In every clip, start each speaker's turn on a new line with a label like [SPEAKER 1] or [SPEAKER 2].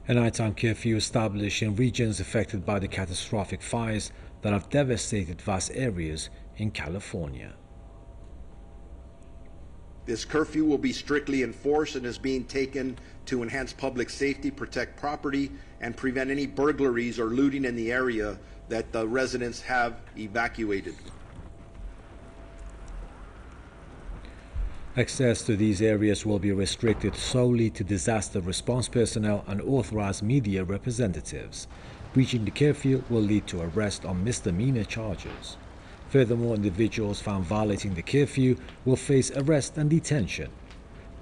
[SPEAKER 1] A nighttime curfew established in regions affected by the catastrophic fires that have devastated vast areas in California.
[SPEAKER 2] This curfew will be strictly enforced and is being taken to enhance public safety, protect property, and prevent any burglaries or looting in the area that the residents have evacuated.
[SPEAKER 1] Access to these areas will be restricted solely to disaster response personnel and authorized media representatives. Breaching the curfew will lead to arrest on misdemeanor charges. Furthermore, individuals found violating the curfew will face arrest and detention.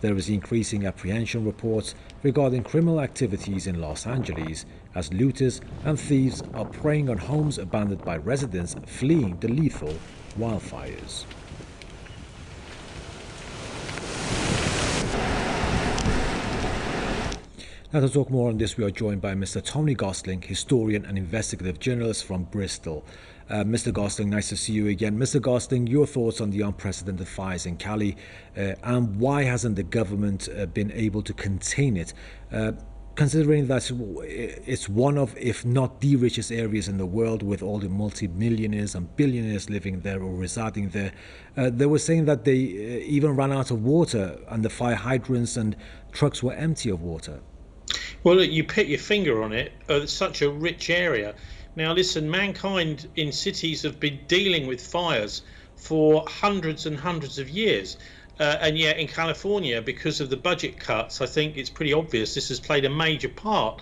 [SPEAKER 1] There is increasing apprehension reports regarding criminal activities in Los Angeles as looters and thieves are preying on homes abandoned by residents fleeing the lethal wildfires. Now, to talk more on this, we are joined by Mr. Tony Gosling, historian and investigative journalist from Bristol. Mr. Gosling, nice to see you again. Mr. Gosling, your thoughts on the unprecedented fires in Cali, and why hasn't the government been able to contain it? Considering that it's one of, if not the richest areas in the world, with all the multi-millionaires and billionaires living there or residing there, they were saying that they even ran out of water and the fire hydrants and trucks were empty of water.
[SPEAKER 3] Well, look, you put your finger on it. It's such a rich area. Now, listen, mankind in cities have been dealing with fires for hundreds and hundreds of years. And yet in California, because of the budget cuts, I think it's pretty obvious this has played a major part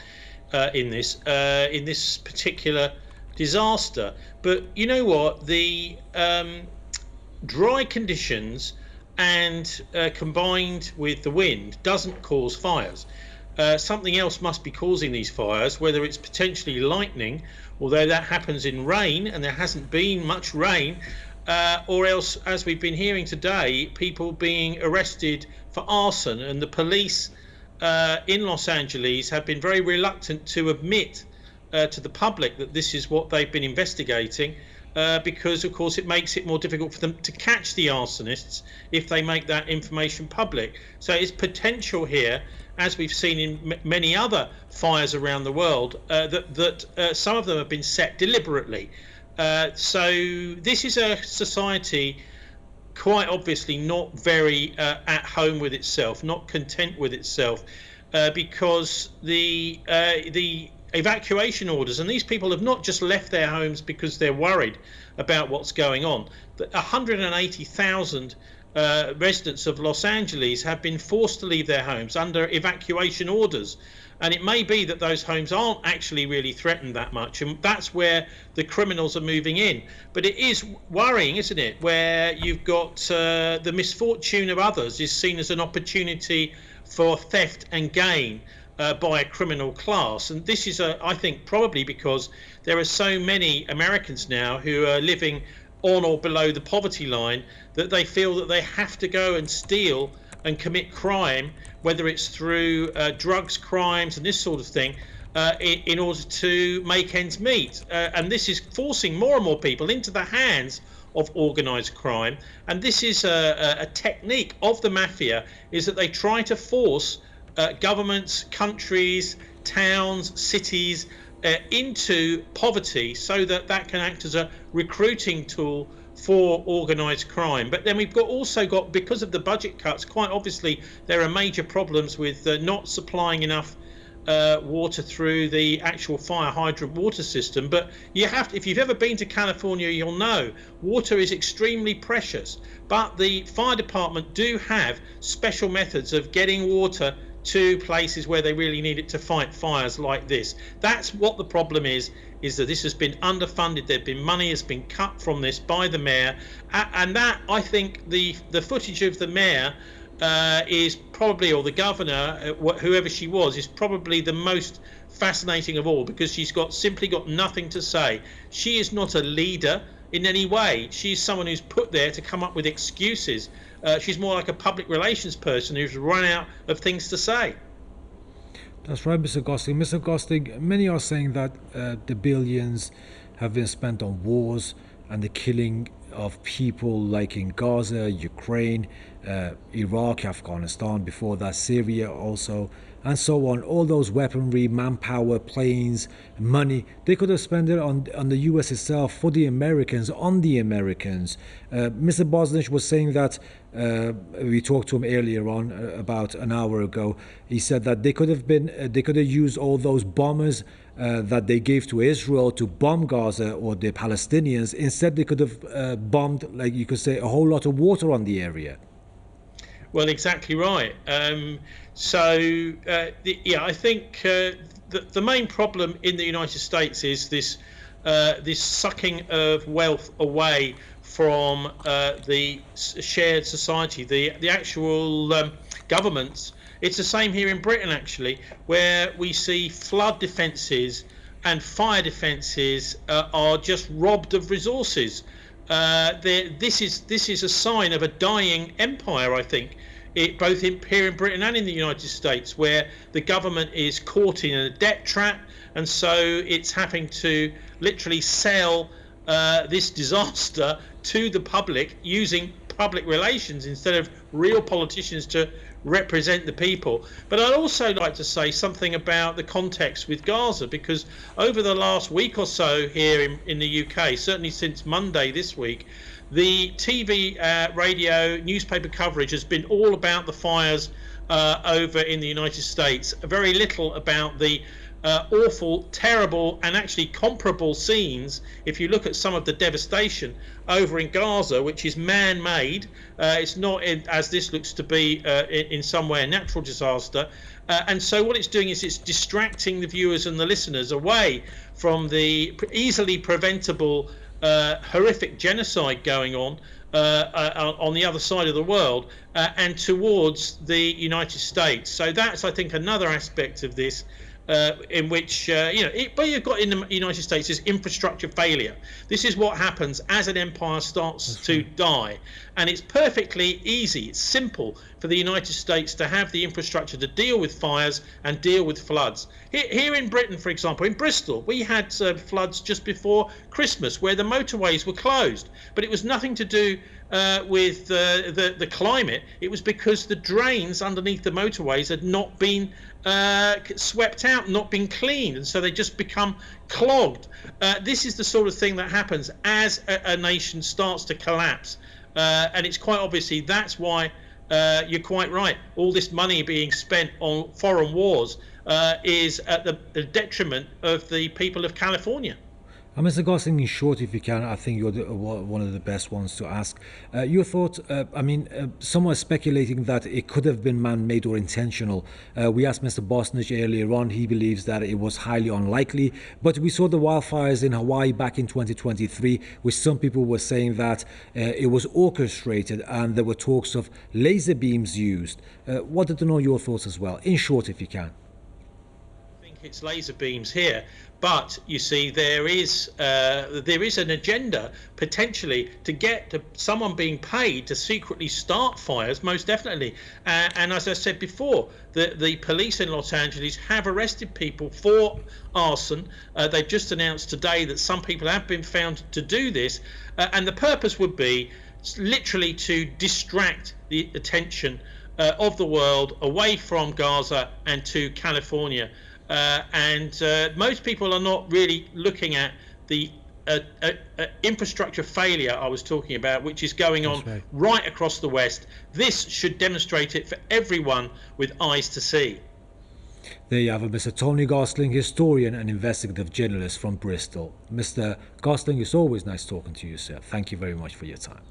[SPEAKER 3] in this particular disaster. But you know what? The dry conditions and combined with the wind doesn't cause fires. Something else must be causing these fires, whether it's potentially lightning, although that happens in rain and there hasn't been much rain, or else, as we've been hearing today, people being arrested for arson. And the police in Los Angeles have been very reluctant to admit to the public that this is what they've been investigating, because of course it makes it more difficult for them to catch the arsonists if they make that information public. So it's potential here, as we've seen in many other fires around the world, that some of them have been set deliberately. So this is a society quite obviously not very at home with itself, not content with itself, because the evacuation orders, and these people have not just left their homes because they're worried about what's going on. 180,000 residents of Los Angeles have been forced to leave their homes under evacuation orders, and it may be that those homes aren't actually really threatened that much, and that's where the criminals are moving in. But it is worrying, isn't it, where you've got the misfortune of others is seen as an opportunity for theft and gain by a criminal class. And this is, I think, probably because there are so many Americans now who are living on or below the poverty line that they feel that they have to go and steal and commit crime, whether it's through drugs, crimes and this sort of thing, in order to make ends meet. And this is forcing more and more people into the hands of organised crime. And this is a technique of the mafia, is that they try to force governments, countries, towns, cities into poverty, so that can act as a recruiting tool for organised crime. But then we've also got, because of the budget cuts, quite obviously there are major problems with not supplying enough water through the actual fire hydrant water system. But you have to, if you've ever been to California, you'll know water is extremely precious, but the fire department do have special methods of getting water to places where they really need it to fight fires like this. That's what the problem is that this has been underfunded. There's been money has been cut from this by the mayor, and that, I think, the footage of the mayor is probably, or the governor, whoever she was, is probably the most fascinating of all, because she's simply got nothing to say. She is not a leader in any way. She's someone who's put there to come up with excuses. She's more like a public relations person who's run out of things to say.
[SPEAKER 1] That's right, Mr. Gosling. Mr. Gosling, many are saying that the billions have been spent on wars and the killing of people, like in Gaza, Ukraine, Iraq, Afghanistan, before that Syria also, and so on, all those weaponry, manpower, planes, money, they could have spent it on the US itself, for the Americans, on the Americans. Mr. Bosnich was saying that, we talked to him earlier on, about an hour ago. He said that they could have used all those bombers that they gave to Israel to bomb Gaza or the Palestinians. Instead, they could have bombed, like you could say, a whole lot of water on the area.
[SPEAKER 3] Well, exactly right. I think the main problem in the United States is this sucking of wealth away from the shared society, the actual governments. It's the same here in Britain, actually, where we see flood defences and fire defences are just robbed of resources. This is a sign of a dying empire, I think, both here in Britain and in the United States, where the government is caught in a debt trap, and so it's having to literally sell this disaster to the public using public relations instead of real politicians to represent the people. But I'd also like to say something about the context with Gaza, because over the last week or so here in the UK, certainly since Monday this week, the TV, radio, newspaper coverage has been all about the fires over in the United States, very little about the awful, terrible, and actually comparable scenes. If you look at some of the devastation over in Gaza, which is man-made, it's not as this looks to be in some way a natural disaster, and so what it's doing is it's distracting the viewers and the listeners away from the easily preventable horrific genocide going on the other side of the world, and towards the United States. So that's, I think, another aspect of this, in which what you've got in the United States is infrastructure failure. This is what happens as an empire starts to die, and it's perfectly easy, it's simple for the United States to have the infrastructure to deal with fires and deal with floods. Here in Britain, for example, in Bristol, we had floods just before Christmas where the motorways were closed, but it was nothing to do with the climate. It was because the drains underneath the motorways had not been swept out, not been cleaned, and so they just become clogged. This is the sort of thing that happens as a nation starts to collapse, and it's quite obviously that's why you're quite right. All this money being spent on foreign wars is at the detriment of the people of California.
[SPEAKER 1] Mr. Gosling, in short, if you can, I think you're one of the best ones to ask. Your thoughts, someone is speculating that it could have been man-made or intentional. We asked Mr. Bosnich earlier on, he believes that it was highly unlikely, but we saw the wildfires in Hawaii back in 2023, which some people were saying that it was orchestrated and there were talks of laser beams used. Wanted to know your thoughts as well, in short, if you can.
[SPEAKER 3] I think it's laser beams here. But you see, there is an agenda potentially to get to someone being paid to secretly start fires, most definitely. And as I said before, the police in Los Angeles have arrested people for arson. They've just announced today that some people have been found to do this, and the purpose would be literally to distract the attention of the world away from Gaza and to California. Most people are not really looking at the infrastructure failure I was talking about, which is going on right across the West. This should demonstrate it for everyone with eyes to see.
[SPEAKER 1] There you have it, Mr. Tony Gosling, historian and investigative journalist from Bristol. Mr. Gosling, it's always nice talking to you, sir. Thank you very much for your time.